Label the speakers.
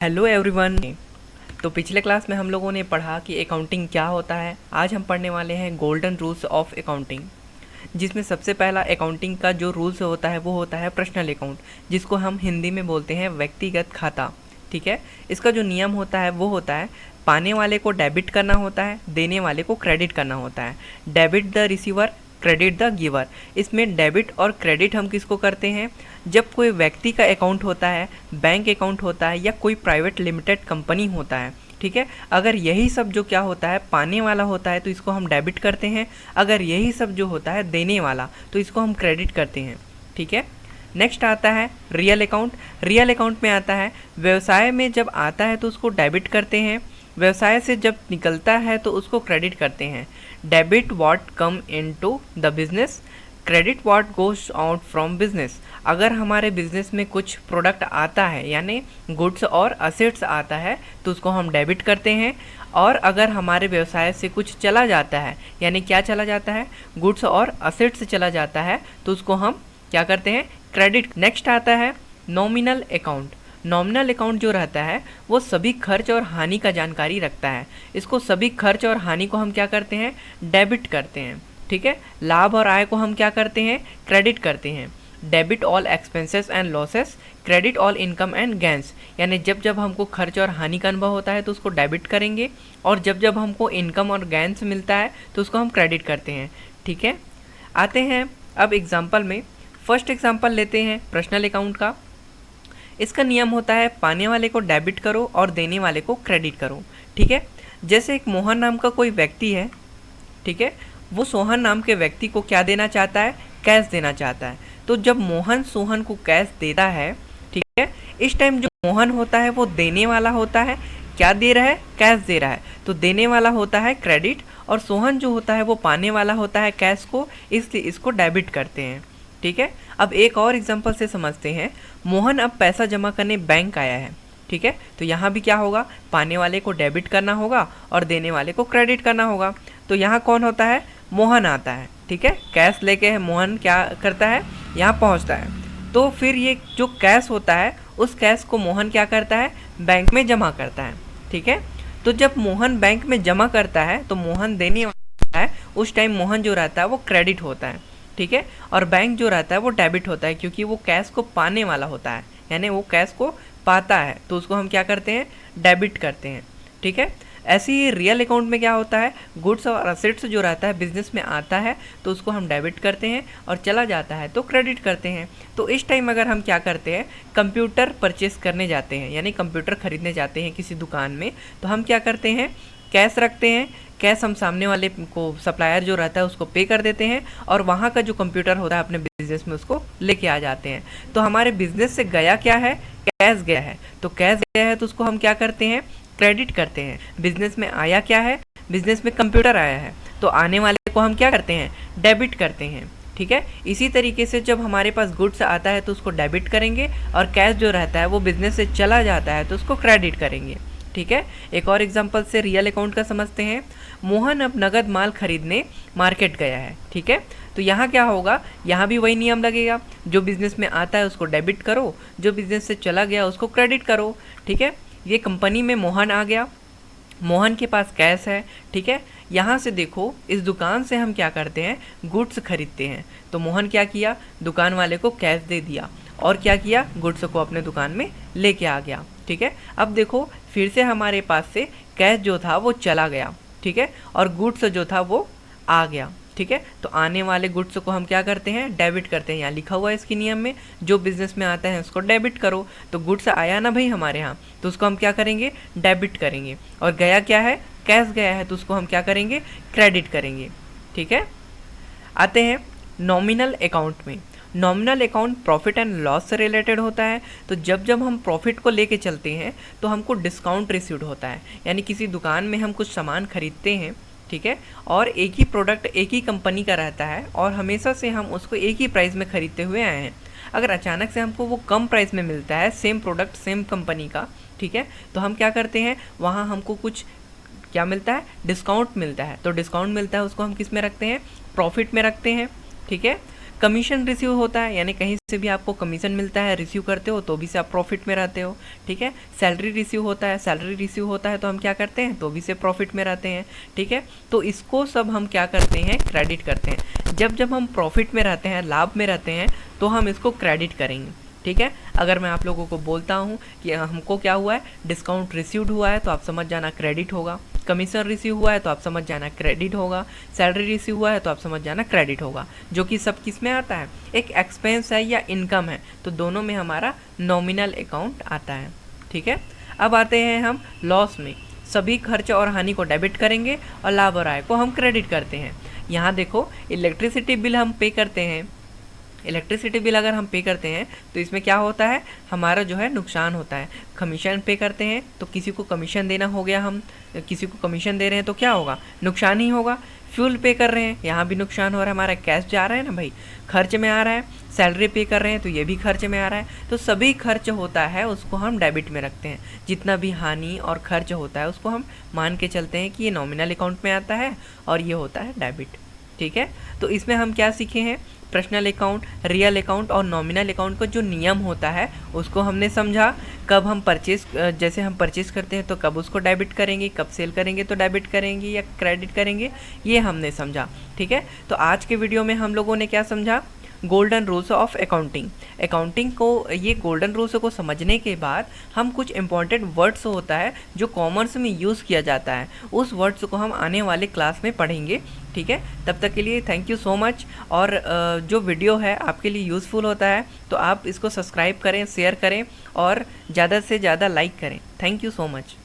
Speaker 1: Hello everyone. तो पिछले class में हम लोगों ने पढ़ा कि अकाउंटिंग क्या होता है। आज हम पढ़ने वाले हैं गोल्डन रूल्स ऑफ अकाउंटिंग, जिसमें सबसे पहला अकाउंटिंग का जो रूल्स होता है वो होता है पर्सनल अकाउंट, जिसको हम हिंदी में बोलते हैं व्यक्तिगत खाता। ठीक है, इसका जो नियम होता है वो होता है पाने वाले को डेबिट करना होता है, देने वाले को क्रेडिट करना होता है। Debit the receiver, credit the giver. इसमें डेबिट और क्रेडिट हम किसको करते हैं? जब कोई व्यक्ति का अकाउंट होता है, बैंक अकाउंट होता है या कोई प्राइवेट लिमिटेड कंपनी होता है। ठीक है, अगर यही सब जो क्या होता है पाने वाला होता है तो इसको हम डेबिट करते हैं। अगर यही सब जो होता है देने वाला तो इसको हम क्रेडिट करते हैं। ठीक है, नेक्स्ट आता है रियल अकाउंट। रियल अकाउंट में आता है व्यवसाय में जब आता है तो उसको डेबिट करते हैं, व्यवसाय से जब निकलता है तो उसको क्रेडिट करते हैं। Debit what come into the business, credit what goes out from business. अगर हमारे बिजनेस में कुछ प्रोडक्ट आता है यानी गुड्स और असेट्स आता है तो उसको हम डेबिट करते हैं। और अगर हमारे व्यवसाय से कुछ चला जाता है यानी क्या चला जाता है, गुड्स और असेट्स चला जाता है तो उसको हम क्या करते हैं, क्रेडिट। नेक्स्ट आता है नॉमिनल अकाउंट। नॉमिनल अकाउंट जो रहता है वो सभी खर्च और हानि का जानकारी रखता है। इसको सभी खर्च और हानि को हम क्या करते हैं, डेबिट करते हैं। ठीक है, लाभ और आय को हम क्या करते हैं, क्रेडिट करते हैं। Debit all expenses and losses, credit all income and gains. यानी जब जब हमको खर्च और हानि का अनुभव होता है तो उसको डेबिट करेंगे, और जब जब हमको इनकम और गेंस मिलता है तो उसको हम क्रेडिट करते हैं। ठीक है, आते हैं अब एग्जाम्पल में। फर्स्ट एग्जाम्पल लेते हैं पर्सनल अकाउंट का। इसका नियम होता है पाने वाले को डेबिट करो और देने वाले को क्रेडिट करो। ठीक है, जैसे एक मोहन नाम का कोई व्यक्ति है। ठीक है, वो सोहन नाम के व्यक्ति को क्या देना चाहता है, कैश देना चाहता है। तो जब मोहन सोहन को कैश देता है, ठीक है, इस टाइम जो मोहन होता है वो देने वाला होता है। क्या दे रहा है, कैश दे रहा है, तो देने वाला होता है क्रेडिट, और सोहन जो होता है वो पाने वाला होता है कैश को, इसलिए इसको डेबिट करते हैं। ठीक है, अब एक और एग्जांपल से समझते हैं। मोहन अब पैसा जमा करने बैंक आया है। ठीक है, तो यहाँ भी क्या होगा, पाने वाले को डेबिट करना होगा और देने वाले को क्रेडिट करना होगा। तो यहाँ कौन होता है, मोहन आता है। ठीक है, कैश लेके मोहन क्या करता है, यहाँ पहुँचता है। तो फिर ये जो कैश होता है उस कैश को मोहन क्या करता है, बैंक में जमा करता है। ठीक है, तो जब मोहन बैंक में जमा करता है तो मोहन देने वाला है, उस टाइम मोहन जो रहता है वो क्रेडिट होता है। ठीक है, और बैंक जो रहता है वो डेबिट होता है, क्योंकि वो कैश को पाने वाला होता है, यानी वो कैश को पाता है तो उसको हम क्या करते हैं, डेबिट करते हैं। ठीक है, ऐसे ही रियल अकाउंट में क्या होता है, गुड्स और असेट्स जो रहता है बिजनेस में आता है तो उसको हम डेबिट करते हैं, और चला जाता है तो क्रेडिट करते हैं। तो इस टाइम अगर हम क्या करते हैं, कंप्यूटर परचेस करने जाते हैं यानी कंप्यूटर खरीदने जाते हैं किसी दुकान में, तो हम क्या करते हैं, कैश रखते हैं। कैश हम सामने वाले को, सप्लायर जो रहता है उसको पे कर देते हैं, और वहाँ का जो कंप्यूटर होता है अपने बिजनेस में उसको लेके आ जाते हैं। तो हमारे बिजनेस से गया क्या है, कैश गया है। तो कैश गया है तो उसको हम क्या करते हैं, क्रेडिट करते हैं। बिजनेस में आया क्या है, बिजनेस में कंप्यूटर आया है, तो आने वाले को हम क्या करते हैं, डेबिट करते हैं। ठीक है, इसी तरीके से जब हमारे पास गुड्स आता है तो उसको डेबिट करेंगे, और कैश जो रहता है वो बिजनेस से चला जाता है तो उसको क्रेडिट करेंगे। ठीक है, एक और एग्जांपल से रियल अकाउंट का समझते हैं। मोहन अब नगद माल खरीदने मार्केट गया है। ठीक है, तो यहाँ क्या होगा, यहाँ भी वही नियम लगेगा, जो बिजनेस में आता है उसको डेबिट करो, जो बिजनेस से चला गया उसको क्रेडिट करो। ठीक है, ये कंपनी में मोहन आ गया, मोहन के पास कैश है। ठीक है, यहाँ से देखो इस दुकान से हम क्या करते हैं, गुड्स खरीदते हैं। तो मोहन क्या किया, दुकान वाले को कैश दे दिया, और क्या किया, गुड्स को अपने दुकान में लेके आ गया। ठीक है, अब देखो फिर से हमारे पास से कैश जो था वो चला गया। ठीक है, और गुड्स जो था वो आ गया। ठीक है, तो आने वाले गुड्स को हम क्या करते हैं, डेबिट करते हैं। यहाँ लिखा हुआ है इसके नियम में, जो बिजनेस में आता है उसको डेबिट करो। तो गुड्स आया ना भाई हमारे यहाँ, तो उसको हम क्या करेंगे, डेबिट करेंगे। और गया क्या है, कैश गया है, तो उसको हम क्या करेंगे, क्रेडिट करेंगे। ठीक है, आते हैं नॉमिनल अकाउंट में। Nominal account profit and loss से रिलेटेड होता है। तो जब जब हम प्रॉफिट को लेके चलते हैं तो हमको डिस्काउंट रिसीव्ड होता है, यानी किसी दुकान में हम कुछ सामान खरीदते हैं। ठीक है, और एक ही प्रोडक्ट एक ही कंपनी का रहता है, और हमेशा से हम उसको एक ही प्राइस में खरीदते हुए आए हैं। अगर अचानक से हमको वो कम प्राइस में मिलता है, सेम प्रोडक्ट सेम कंपनी का, ठीक है, तो हम क्या करते हैं, वहाँ हमको कुछ क्या मिलता है, डिस्काउंट मिलता है। तो डिस्काउंट मिलता है उसको हम किस में रखते हैं, प्रॉफिट में रखते हैं। ठीक है, कमीशन रिसीव होता है, यानी कहीं से भी आपको कमीशन मिलता है, रिसीव करते हो तो भी से आप प्रॉफिट में रहते हो, ठीक है। सैलरी रिसीव होता है, सैलरी रिसीव होता है तो हम क्या करते हैं, तो भी से प्रॉफिट में रहते हैं, ठीक है। तो इसको सब हम क्या करते हैं, क्रेडिट करते हैं। जब जब हम प्रॉफिट में रहते हैं, लाभ में रहते हैं, तो हम इसको क्रेडिट करेंगे, ठीक है। अगर मैं आप लोगों को बोलता हूँ कि हमको क्या हुआ है, डिस्काउंट रिसीव्ड हुआ है, तो आप समझ जाना क्रेडिट होगा। कमीशन रिसीव हुआ है तो आप समझ जाना क्रेडिट होगा। सैलरी रिसीव हुआ है तो आप समझ जाना क्रेडिट होगा, जो कि सब किस में आता है, एक एक्सपेंस है या इनकम है, तो दोनों में हमारा नॉमिनल अकाउंट आता है, ठीक है। अब आते हैं हम लॉस में। सभी खर्च और हानि को डेबिट करेंगे और लाभ और आय को हम क्रेडिट करते हैं। यहाँ देखो, इलेक्ट्रिसिटी बिल हम पे करते हैं, इलेक्ट्रिसिटी बिल अगर हम पे करते हैं तो इसमें क्या होता है, हमारा जो है नुकसान होता है। कमीशन पे करते हैं तो किसी को कमीशन देना हो गया, हम किसी को कमीशन दे रहे हैं तो क्या होगा, नुकसान ही होगा। फ्यूल पे कर रहे हैं, यहाँ भी नुकसान हो रहा है, हमारा कैश जा रहा है ना भाई, खर्च में आ रहा है। सैलरी पे कर रहे हैं तो ये भी खर्च में आ रहा है। तो सभी खर्च होता है उसको हम डेबिट में रखते हैं। जितना भी हानि और खर्च होता है उसको हम मान के चलते हैं कि ये नॉमिनल अकाउंट में आता है और ये होता है डेबिट, ठीक है। तो इसमें हम क्या सीखे हैं, पर्सनल अकाउंट, रियल अकाउंट और नॉमिनल अकाउंट का जो नियम होता है उसको हमने समझा। कब हम परचेज, जैसे हम परचेज करते हैं तो कब उसको डेबिट करेंगे, कब सेल करेंगे तो डेबिट करेंगे या क्रेडिट करेंगे, ये हमने समझा, ठीक है। तो आज के वीडियो में हम लोगों ने क्या समझा, golden rules of accounting. Accounting को, ये गोल्डन रूल्स को समझने के बाद हम कुछ इंपॉर्टेंट वर्ड्स होता है जो कॉमर्स में यूज़ किया जाता है, उस वर्ड्स को हम आने वाले क्लास में पढ़ेंगे, ठीक है। तब तक के लिए थैंक यू सो मच। और जो वीडियो है आपके लिए यूज़फुल होता है तो आप इसको सब्सक्राइब करें, शेयर करें और ज़्यादा से ज़्यादा लाइक करें। Thank you so much.